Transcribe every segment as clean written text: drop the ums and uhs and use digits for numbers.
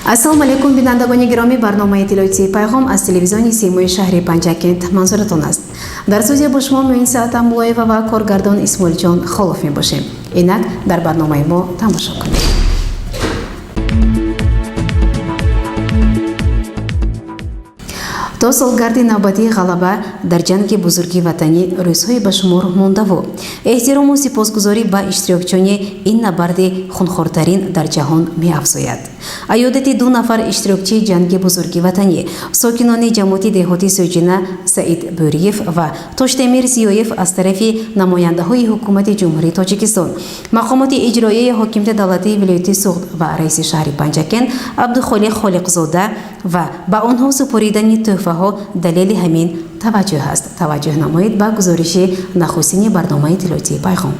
Ассалому алейкум бинандагони гироми, барномаи иттилоотии Пайгом аз телевизиони Симои шаҳри Панҷакент манзуратон аст. Дар студия бо шумо муин Саата Мулоева ва коргардон Исмоилҷон Холов мебошем. Инак дар барномаи мо тамошо кунед. То солгарди навбатии ғалаба дар ҷанги бузурги ватанӣ рӯзҳои ба шумор мондаву эҳтирому сипосгузорӣ ба иштирокчони ин набарди хунхортарин дар ҷаҳон меафзояд. Аёдати ду нафар иштирокчии ҷанги бузурги ватанӣ, сокинони ҷамоати деҳоти Сӯҷина Саид Бӯриев ва Тоштемир Зиёев аз тарафи намояндаҳои ҳукумати ҷумҳурии Тоҷикистон, мақомоти иҷроияи ҳокимияти давлатии вилояти Суғд ва раиси шаҳри Панҷакент Абдухолиқ Холиқзода ва ба онҳо супоридани тӯҳфаҳо далели ҳамин таваҷҷӯҳ аст. Таваҷҷӯҳ намоед ба гузориши нахустини барномаи иттилоотии Пайгом.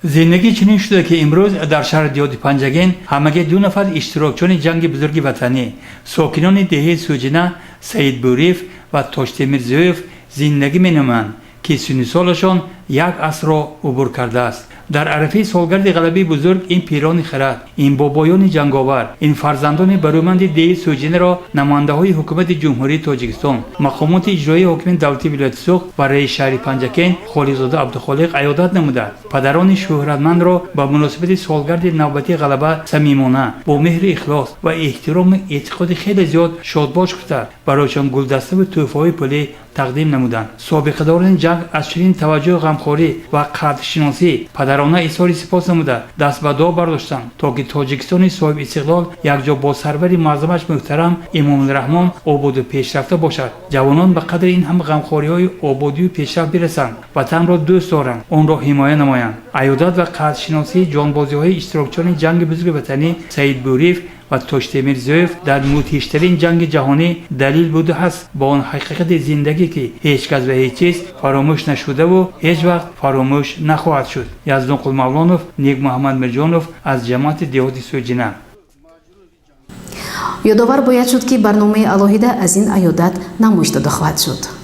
زندگی چنین شده که امروز در شهر دیهاتی پنجگین همگی دو نفر اشتراکچیان جنگ بزرگ وطنی ساکنان دهه سوجنا سعید بوریف و تاشتمیر زیوف زندگی می‌نمایند که سن سالشان یک عصر را عبور کرده است. در عرفه سالگرد غلبه بزرگ این پیران خرد، این بابایان جنگاور، این فرزندان برومند دهه سوجنا را نماینده‌های حکومت جمهوری تاجیکستان، مقامات اجرایی حاکم دولتی ولایت سوغد و رئیس شهر پنجکین خالقزاده عبدالخالق عیادت نمودند. پدران شهرتمند را به مناسبت سالگرد نوبتی غلبه صمیمانه با مهر اخلاص و احترام اعتقاد خیلی زیاد شادباش کرد. برایشان گلدسته و تحفه‌های پولی تقدیم نمودند. سابقه‌داران جنگ از چنین توجه غمخواری و قدرشناسی پدرانه اظهار سپاس نموده دست به دعا برداشتند تا که تاجیکستان صاحب استقلال یکجا با سروری معظمش محترم امام الرحمن آباد و پیشرفته باشد. جوانان به قدر این هم غمخواری‌های آبادی و پیشرفت برسند، وطن را دوست دارند، آن را حمایت نمایند. عیادت و قدرشناسی جانبازی‌های اشتراکچیان جنگ بزرگ وطنی سعید بوریف و تاشتمیر زیوف در مدهشترین جنگ جهانی دلیل بوده است با آن حقیقت زندگی که هیچ کس و هیچ چیز فراموش نشده و هیچ وقت فراموش نخواهد شد. یزدان قل مولانوف، نیک محمد مرجانوف از جماعت دیهاتی سوجنا. یادآور باید شد که برنامه алоҳида از این عیادت نمایش داده خواهد شد.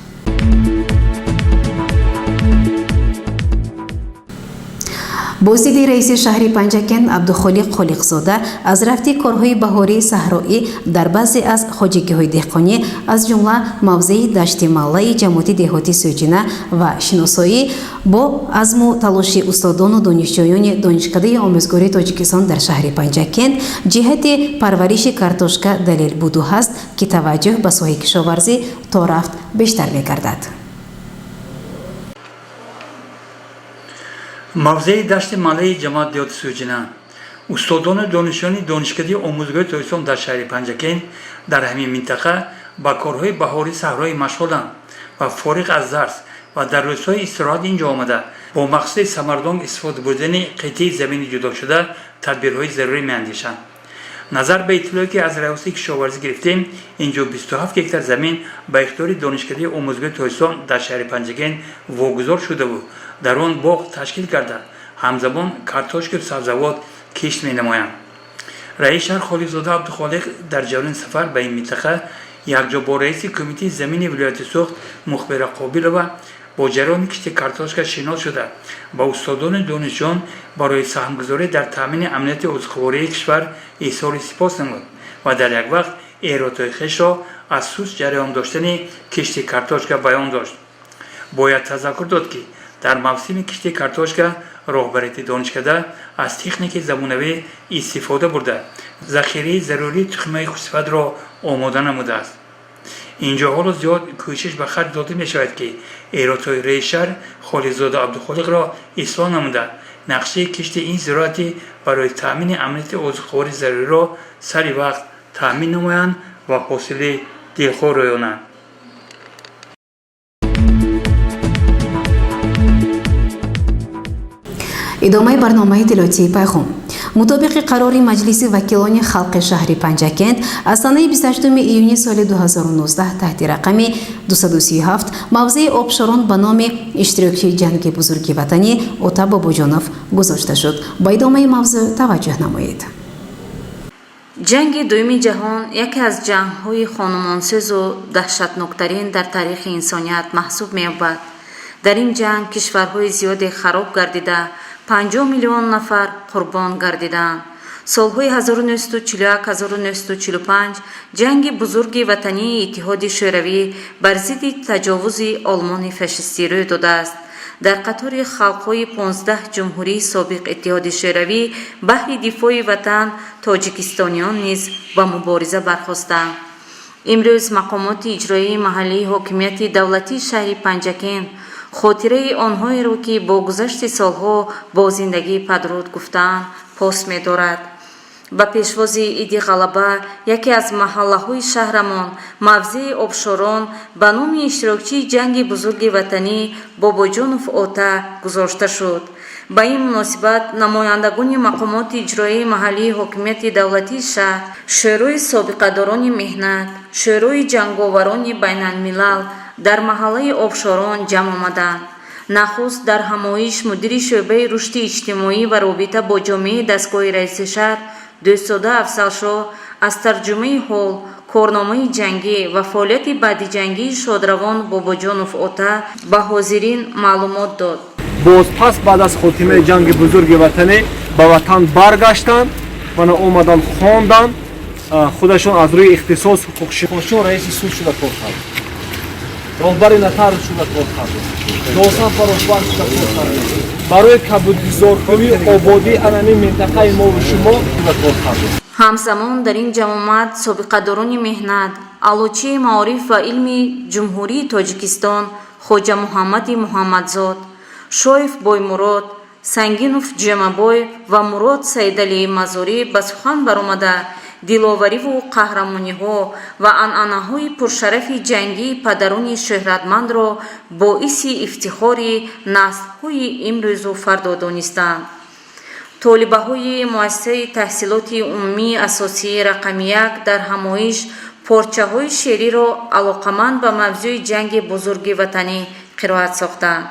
بازدید رئیس شهر پنجکند عبدالخالق خالقزاده از رفتی کارهای بهاری صحرایی در بعضی از خواجگی‌های دهقانی از جمله موضع دشت مالای جماعت دهاتی سوجنا و شناسایی با عزم و تلاش استادان و دانشجویان دانشکده آموزگاری تاجیکستان در شهر پنجکند جهت پرورش کارتوشکا دلیل بوده است که توجه به ساحه کشاورزی تا رفت بیشتر می‌گردد. موضع دشت مالای جماعت دیهاتی سوجنا استادان و دانشجویان دانشکده آموزگاری تاجیکستان در شهر پنجکند در همین منطقه با کارهای بهاری صحرایی مشغولند و فارغ از درس و در روزهای استراحت اینجا آمده با مقصد ثمردان استفاده بردن قطعه زمین جدا شده تدبیرهای ضروری می‌اندیشند. نظر به اطلاعی که از رئیس کشاورزی گرفتیم اینجا 27 هکتار زمین به اختیار دانشکده آموزگاری تاجیکستان در شهر پنجکند واگذار شده بود. در آن باغ تشکیل کرده همزمان کارتوشک و سبزیجات کشت می‌نمایند. رئیس شهر خالقزاده عبدالخالق در جریان سفر به این منطقه یکجا با رئیس کمیته زمین ولایت سوغد مخبر قابل و با جریان کشت کارتوشک شناس شده با استادان دانشجویان برای سهمگذاری در تامین امنیت عضوخواری کشور اظهار سپاس نمود و در یک وقت ارائه خویش را از سوس جریان داشتن کشت کارتوشک بیان داشت. باید تذکر داد که در موسم کشت کارتوشکا راهبری دانشکده از تکنیک زمانوی استفاده برده ذخیره ضروری تخمه خوشصفت را آماده نموده است. اینجا حالا زیاد کوشش به خرج داده می شود که ارائه رئیس شهر خالقزاده عبدالخالق را اصلاح نموده نقشه کشت این زراعتی برای تامین امنیت عضوخواری ضروری را سر وقت تامین نمایند و حاصل دلخواه رایانند. ادامه برنامه اطلاعاتی پیغام. مطابق قرار مجلس وکیلان خلق شهر پنجکند از سال 28 ایونی سال 2019 تحت رقم 237 موضع آبشاران به نام اشتراکی جنگ بزرگ وطنی اوتا باباجانوف گذاشته شد. با ادامه موضوع توجه نمایید. جنگ دوم جهان یکی از جنگ‌های خانمانسوز و دهشتناکترین در تاریخ انسانیت محسوب می‌یابد. در این جنگ کشورهای زیاد خراب گردیده 50 میلیون نفر قربان گردیدند. солҳои 1941-1945 ҷанги бузурги ватании иттиҳоди шӯравӣ бар зидди таҷовузи олмони фашистӣ рӯй додааст. дар қатори халқҳои 15 ҷумҳурии собиқ иттиҳоди шӯравӣ баҳри дифои ватан тоҷикистониён низ ба мубориза бархостанд. имрӯз мақомоти иҷроии маҳаллии ҳокимияти давлатии шаҳри Панҷакен хотираи онҳоеро ки бо гузашти солҳо бо зиндагии падруд гуфтаанд пос медорад. ба пешвози иди ғалаба яке аз маҳаллаҳои шаҳрамон мавзеи обшорон ба номи иштирокчии ҷанги бузурги ватанӣ Бобоҷонов Ота гузошта шуд. ба ин муносибат намояндагони мақомоти иҷроии маҳаллии ҳокимияти давлатии шаҳр, шӯрои собиқадорони меҳнат, шӯрои ҷанговарони байналмилал дар маҳаллаи обшорон ҷамъ омаданд. нахуст дар ҳамоиш мудири шӯъбаи рушди иҷтимоӣ ва робита бо ҷомеаи дастгоҳи раиси шаҳр дӯстода Афзалшоҳ аз тарҷумаи ҳол, корномаи ҷангӣ ва фаъолияти баъдиҷангии шодравон Бобоҷонов Ота ба ҳозирин маълумот дод. бозпас баъд аз хотимаи ҷанги бузурги ватанӣ ба ватан баргаштанд ва омаданд хонданд. худашон аз рӯи ихтисос ҳуқуқшиносиён раиси суд шуда кор кард, роҳбари натар шуда кор кард, досафа роҳбар шуда кор кард, барои кабудгузоркунии ободии ананин минтақаи мову шумо шуда кор кард. ҳамзамон дар ин ҷамъомад собиқадорони меҳнат, аълочии маориф ва илми ҷумҳурии Тоҷикистон Хоҷа Муҳаммади Муҳаммадзод, Шоев Боймурод, Сангинов Ҷемабой ва Мурод Саидалии Мазурӣ ба сухан баромада диловариву қаҳрамониҳо ва анъанаҳои пуршарафи ҷангии падарони шӯҳратмандро боиси ифтихори наслҳои имрӯзу фардо донистанд. толибаҳои муассисаи таҳсилоти умумии асосии рақами 1 дар ҳамоиш порчаҳои шеъриро алоқаманд ба мавзӯи ҷанги бузурги ватанӣ қироат сохтанд.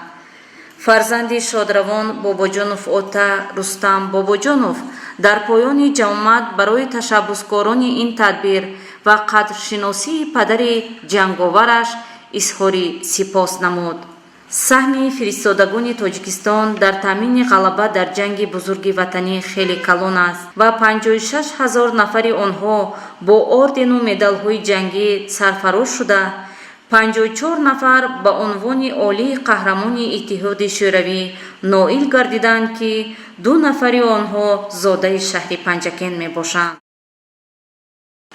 фарзанди шодравон Бобоҷонов Ота Рустам Бобоҷонов дар поёни ҷамъомад барои ташаббускорони ин тадбир ва қадршиносии падари ҷанговараш изҳори сипос намуд. саҳми фиристодагони Тоҷикистон дар таъмини ғалаба дар ҷанги бузурги ватанӣ хеле калон аст ва 56 000 нафари онҳо бо ордену медалҳои ҷангӣ сарфарош шуда, 54 нафар ба унвони олии қаҳрамони иттиҳоди шӯравӣ ноил гардиданд ки 2 нафари онҳо зодаи шаҳри Панҷакен мебошанд.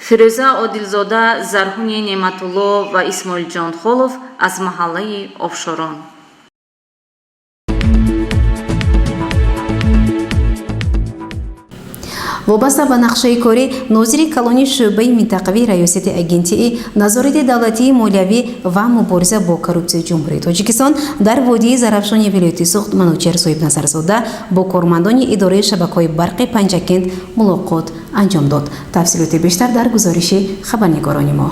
фирӯза Одилзода, Зарҳуни Неъматулло ва Исмоилҷон Холов аз маҳаллаи Обшорон. вобаста ба нақшаи корӣ нозири калони шӯъбаи минтақавии раёсати агентии назорати давлатии молиявӣ ва мубориза бо коррупсияи ҷумҳурии Тоҷикистон дар водии Зарафшони вилояти Суғд Манучер Соҳибназарзода бо кормандони идораи шабакаҳои барқи Панҷакент мулоқот анҷом дод. тафсилоти бештар дар гузориши хабарнигорони мо.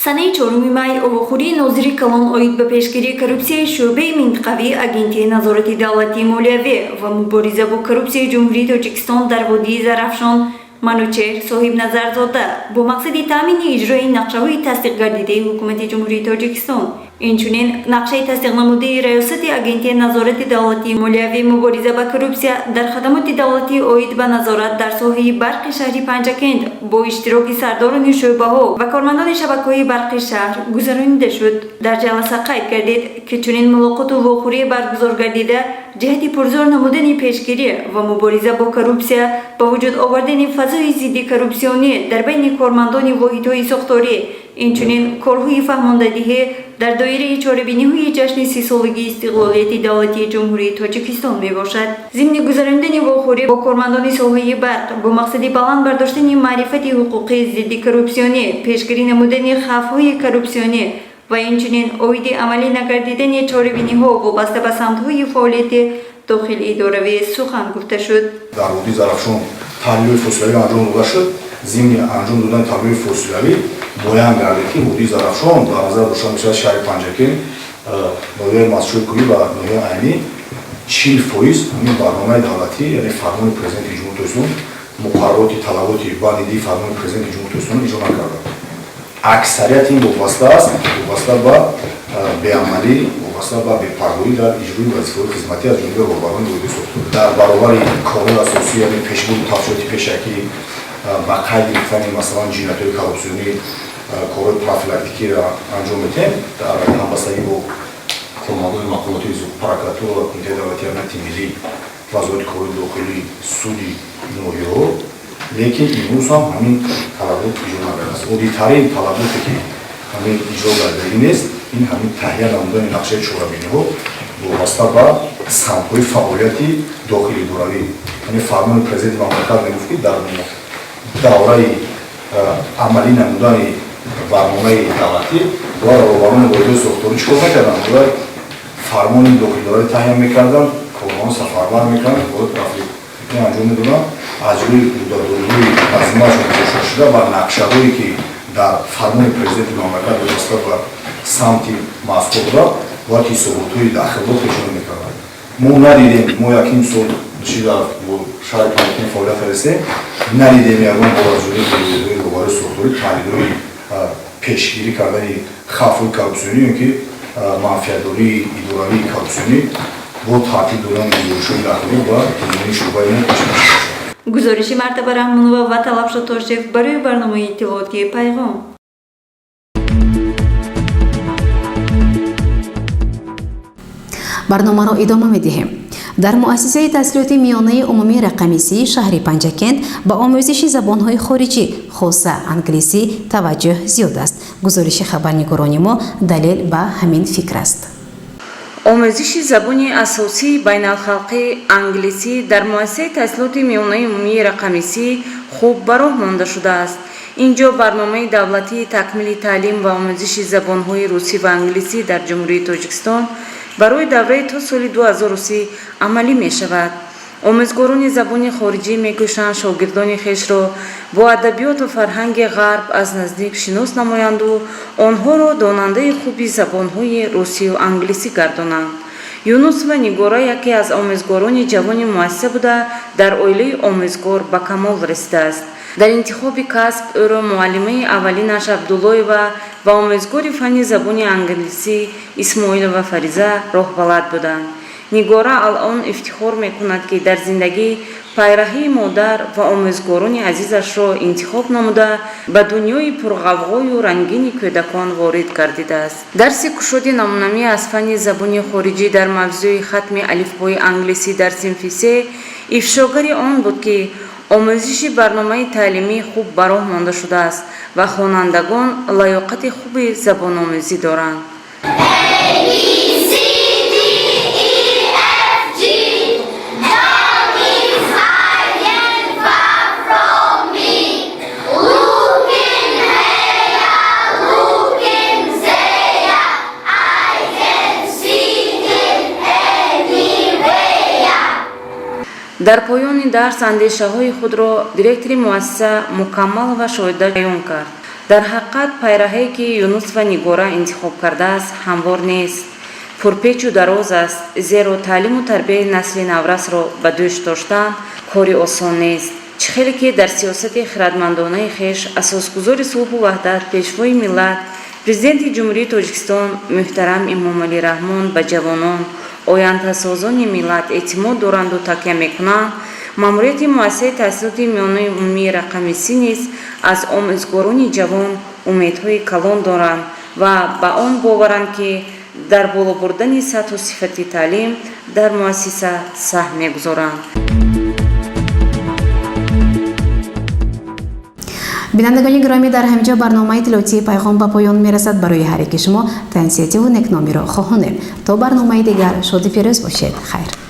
санаи 4 май овохӯрии нозири калон оид ба пешгирии коррупсияи шӯъбаи минтақавии агентии назорати давлатии молиявӣ ва мубориза бо коррупсияи ҷумҳурии Тоҷикистон дар водии Зарафшон Манучер Соҳибназарзода бо мақсади таъмини иҷрои нақшаҳои тасдиқгардидаи ҳукумати ҷумҳурии Тоҷикистон, инчунин нақшаи тасдиқнамудаи раёсати агентии назорати давлатии молиявӣ мубориза ба коррупсия дар хадамоти давлатӣ оид ба назорат дар соҳаи барқи шаҳри Панҷакент бо иштироки сардорони шӯъбаҳо ва кормандони шабакаҳои барқи шаҳр гузаронида шуд. дар ҷаласа қайд гардид ки чунин мулоқоту вохӯрие баргузор гардида ҷиҳати пурзор намудани пешгирӣ ва мубориза бо коррупсия ба вуҷуд овардани фазои зидди коррупсионӣ дар байни кормандони воҳидҳои сохторӣ, инчунин корҳои фаҳмондадиҳӣ дар доираи чорабиниҳои ҷашни 30-солагии истиқлолияти давлатии ҷумҳурии Тоҷикистон мебошад. зимни гузарондани вохӯрӣ бо кормандони соҳаи барқ бо мақсади баланд бардоштани маърифати ҳуқуқии зидди коррупсионӣ, пешгирӣ намудани хавфҳои коррупсионӣ ва инчунин оиди амалӣ нагардидани чорабиниҳо вобаста ба самтҳои фаъолияти дохилиидоравӣ сухан гуфта шуд. дар водии Зарафшон таҳлилои фосилавӣ анҷом дода шуд. зимни анҷом додани таҳлилои фосилавӣ боян гардид ки водии Зарафшон дар назар дошта мешавад шаҳри Панҷакен ноҳияи масъулкунӣ ва ноҳияи айнӣ 40% ҳамин барномаи давлатӣ, яъне фармони президенти ҷумҳурии Тоҷикистон, муқаррароти талаботи баъди фармони президенти ҷумҳурии Тоҷикистон иҷро накарда. аксарияти ин вобаста аст, вобаста ба беамалӣ, وابسته به بی‌پروایی در اجرای وظیفه‌های خدمتی از جمله راهبران رویداد ساختار در برابر کارهای اساسی یعنی پیشبرد تفشیاتی پیشکی با قید گرفتن مثلا جینایت‌های کارپسیونی کارهای پروفیلاکتیکی را انجام میدیم در همبستگی با کمک‌های مقامات پروکاتور و کمیته دولتی امنیت ملی وزارت کار داخلی سودی نویو لیکن امروز هم همین طلبات اجرا نکرده است. عالی‌ترین طلباتی که همین اجرا کرده نیست این همین تهیه نمودن نقشه چهاربینی‌ها وابسته به سمت‌های فعالیتی داخلی دوروی یعنی فرمان پرزیدنت مملکت میگفت که در دوره عملی نمودن برنامه دولتی و راهبران رویداد ساختاری چیکار نکردن؟ باید فرمان داخلی دوروی تهیه میکردن، کارمند سفربر میکردن، باید رفتی انجام میدادن از روی دادگاه‌های نظم‌هاشون روشن شده و نقشه‌هایی که در فرمان پرزیدنت مملکت وابسته به سمت مذکور را باید حسابات‌های داخلات نشان می‌کردند. ما ندیدیم ما یکیم سال چی در شهر پنجکین فعالیت رسیم ندیدیم یکم با وزارت رویداد ساختاری تحلیل‌های پیشگیری کردن خطرهای کارپسیونی که منفعت‌داری اداره‌ای کارپسیونی با تعطیل دادن گزارش‌های داخلی و تنظیم شعبه گزارش مرتبه رحمانова و طلبشاد تاشف برای برنامه اطلاعاتی پیغام. برنامه را ادامه می‌دهیم. در مؤسسه تحصیلات میانه عمومی رقمی شهر پنجکند با آموزش زبان‌های خارجی خصوصا انگلیسی توجه زیاد است. گزارش خبرنگاران ما دلیل به همین فکر است. آموزش زبان اساسی بین الخلقی انگلیسی در مؤسسه تحصیلات میانه عمومی رقمی خوب به راه مانده شده است. اینجا برنامه دولتی تکمیل تعلیم و آموزش زبان‌های روسی و انگلیسی در جمهوری تاجیکستان برای دوره تا سال 2030 عملی می شود. آموزگاران زبان خارجی می کوشند شاگردان خویش را با ادبیات و فرهنگ غرب از نزدیک شناس نمایند و آنها را داننده خوبی زبان‌های روسی و انگلیسی گردانند. یونس و نیگورا یکی از آموزگاران جوان مؤسسه بوده در عائله آموزگار به کمال رسیده است. در انتخاب کسب او را معلمه اولینش عبدالله‌وا و آموزگار فنی زبان انگلیسی اسماعیل و فریزه راهبلد بودند. نیگورا الان افتخار میکند که در زندگی پیروی مادر و آموزگاران عزیزش را انتخاب نموده به دنیای پرغوغای و رنگین کودکان وارد گردیده است. درس کشاد نمونه‌ای از فن زبان خارجی در موضوع ختم الفبای انگلیسی در صنف 3 افشاگری آن بود که آموزش برنامه تعلیمی خوب به راه مانده شده است و خوانندگان لیاقت خوب زبان آموزی دارند. در پایان درس اندیشه های خود را دیرکتور مؤسسه مکمل و شایسته بیان کرد. در حقیقت پیراهی که یونس و نیگورا انتخاب کرده است هموار نیست. پرپیچ و دراز است زیرا تعلیم و تربیت نسل نورس را به دوش داشتن کاری آسان نیست. چخیلی که در سیاست خردمندانه خویش اساسگزار صلح و وحدت پیشوای ملت پرزیدنت جمهوری تاجیکستان محترم امامعلی رحمان به جوانان آینده‌سازان ملت اعتماد دارند و تکیه میکنند. ماموریت مؤسسه تحصیلات میانه عمومی رقمی 30 نیز از آموزگاران جوان امیدهای کلان دارند و به آن باورند که در بالا بردن سطح و صفت تعلیم در مؤسسه سهم میگذارند. بینندگان گرامی، در همینجا برنامه اطلاعاتی پیغام به پایان میرسد. برای هر یک شما تنسیتی و نکنامی را خواهانیم. تا برنامه دیگر شاد و پیروز باشید. خیر.